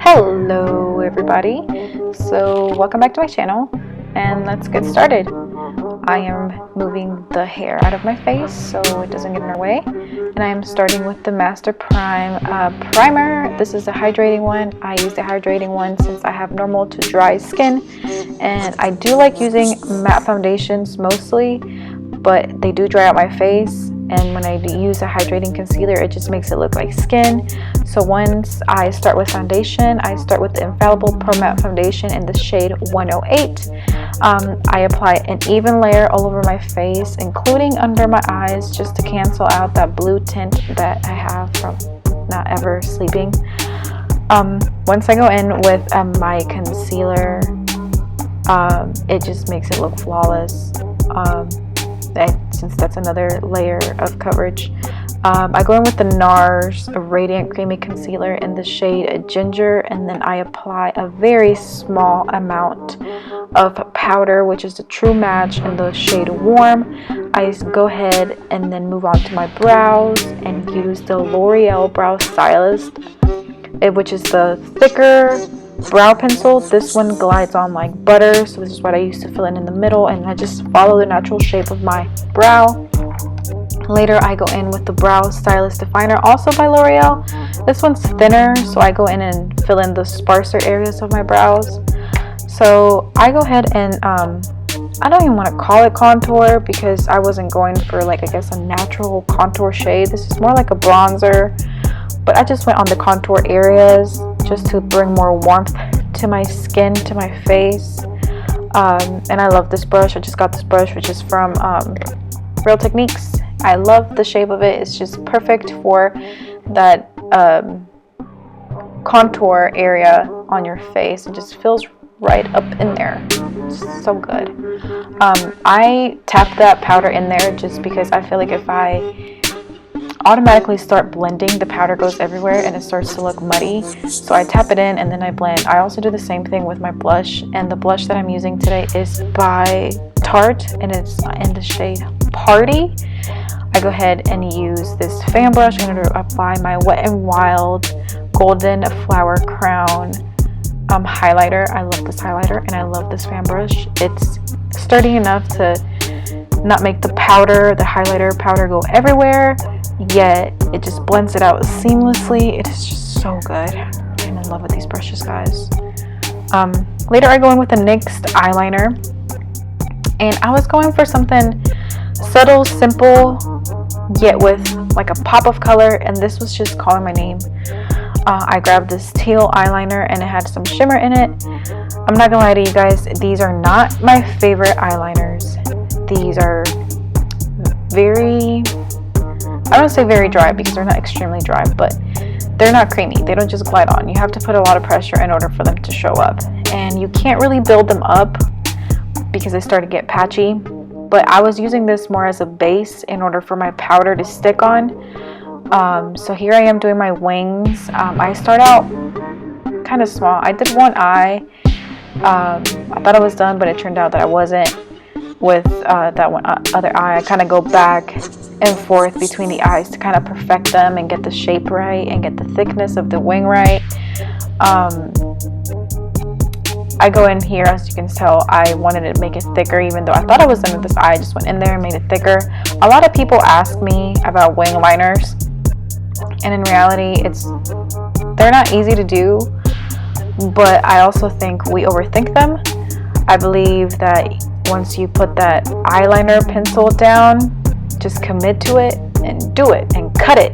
Hello everybody, so welcome back to my channel and let's get started. I am moving the hair out of my face so it doesn't get in our way, and I am starting with the Master Prime primer. This is a hydrating one. I use the hydrating one since I have normal to dry skin, and I do like using matte foundations mostly, but they do dry out my face, and when I use a hydrating concealer it just makes it look like skin. So once I start with foundation, I start with the Infallible Pro Matte Foundation in the shade 108. I apply an even layer all over my face, including under my eyes, just to cancel out that blue tint that I have from not ever sleeping. Once I go in with my concealer, it just makes it look flawless. Since that's another layer of coverage. I go in with the NARS Radiant Creamy Concealer in the shade Ginger, and then I apply a very small amount of powder, which is a true match in the shade Warm. I go ahead and then move on to my brows and use the L'Oreal Brow Stylist, which is the thicker brow pencil. This one glides on like butter, so this is what I use to fill in the middle, and I just follow the natural shape of my brow. Later I go in with the Brow Stylist Definer, also by L'Oreal. This one's thinner, so I go in and fill in the sparser areas of my brows. So I go ahead and I don't even want to call it contour because I wasn't going for, like, I guess, a natural contour shade. This is more like a bronzer, but I just went on the contour areas just to bring more warmth to my skin, to my face. And I love this brush. I just got this brush, which is from Real Techniques. I love the shape of it. It's just perfect for that contour area on your face. It just feels right up in there. It's so good. I tap that powder in there just because I feel like if I automatically start blending, the powder goes everywhere and it starts to look muddy. So I tap it in and then I blend. I also do the same thing with my blush, and the blush that I'm using today is by Tarte and it's in the shade Party. I go ahead and use this fan brush. I'm going to apply my Wet n Wild Golden Flower Crown highlighter. I love this highlighter and I love this fan brush. It's sturdy enough to not make the highlighter powder go everywhere, yet it just blends it out seamlessly. It is just so good. I'm in love with these brushes, guys. Later I go in with a NYX eyeliner, and I was going for something subtle, simple, yet with like a pop of color, and this was just calling my name. I grabbed this teal eyeliner and it had some shimmer in it. I'm not gonna lie to you guys, these are not my favorite eyeliners. These are very, I don't say very dry because they're not extremely dry, but they're not creamy. They don't just glide on. You have to put a lot of pressure in order for them to show up, and you can't really build them up because they start to get patchy. But I was using this more as a base in order for my powder to stick on. So here I am doing my wings. I start out kind of small. I did one eye. I thought I was done, but it turned out that I wasn't. With that one other eye, I kind of go back and forth between the eyes to kind of perfect them and get the shape right and get the thickness of the wing right. I go in here, as you can tell, I wanted to make it thicker, even though I thought I was done with this eye. I just went in there and made it thicker. A lot of people ask me about wing liners, and in reality, they're not easy to do, but I also think we overthink them. I believe that once you put that eyeliner pencil down, just commit to it and do it and cut it.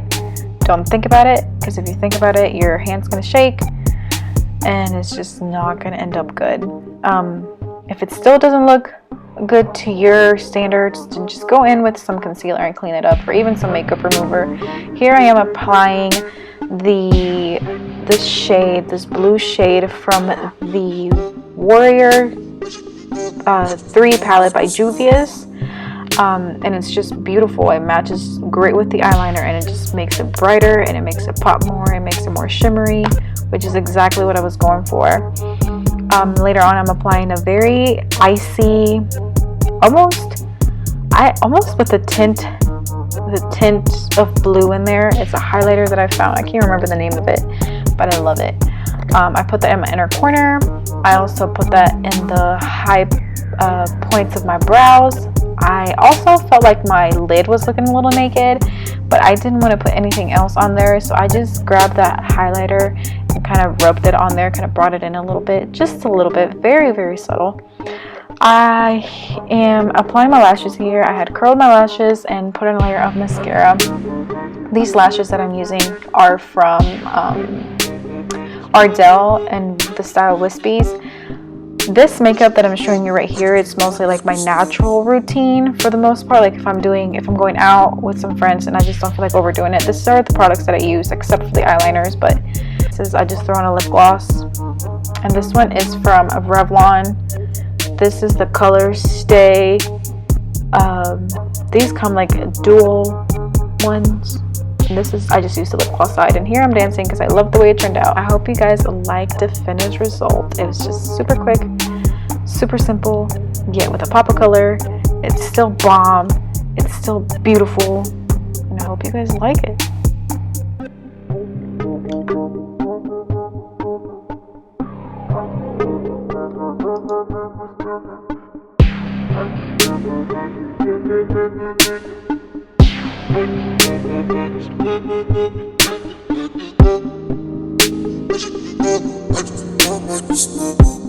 Don't think about it, because if you think about it, your hand's gonna shake and it's just not gonna end up good. If it still doesn't look good to your standards, then just go in with some concealer and clean it up, or even some makeup remover. Here I am applying this blue shade from the Warrior 3 palette by Juvia's, and it's just beautiful. It matches great with the eyeliner and it just makes it brighter and it makes it pop more. It makes it more shimmery, which is exactly what I was going for. Later on I'm applying a very icy, almost with a tint of blue in there. It's a highlighter that I found. I can't remember the name of it, but I love it. I put that in my inner corner. I also put that in the high points of my brows. I also felt like my lid was looking a little naked, but I didn't want to put anything else on there, so I just grabbed that highlighter and kind of rubbed it on there, kind of brought it in a little bit, just a little bit, very, very subtle. I am applying my lashes here. I had curled my lashes and put in a layer of mascara. These lashes that I'm using are from Ardell and the style Wispies. This makeup that I'm showing you right here, it's mostly like my natural routine for the most part. Like if I'm going out with some friends and I just don't feel like overdoing it, these are the products that I use, except for the eyeliners. But this is, I just throw on a lip gloss, and this one is from Revlon. This is the color Stay. These come like dual ones. And this is, I just used the lip gloss side, and here I'm dancing because I love the way it turned out. I hope you guys liked the finished result. It was just super quick, super simple, yet with a pop of color. It's still bomb, it's still beautiful, and I hope you guys like it. I just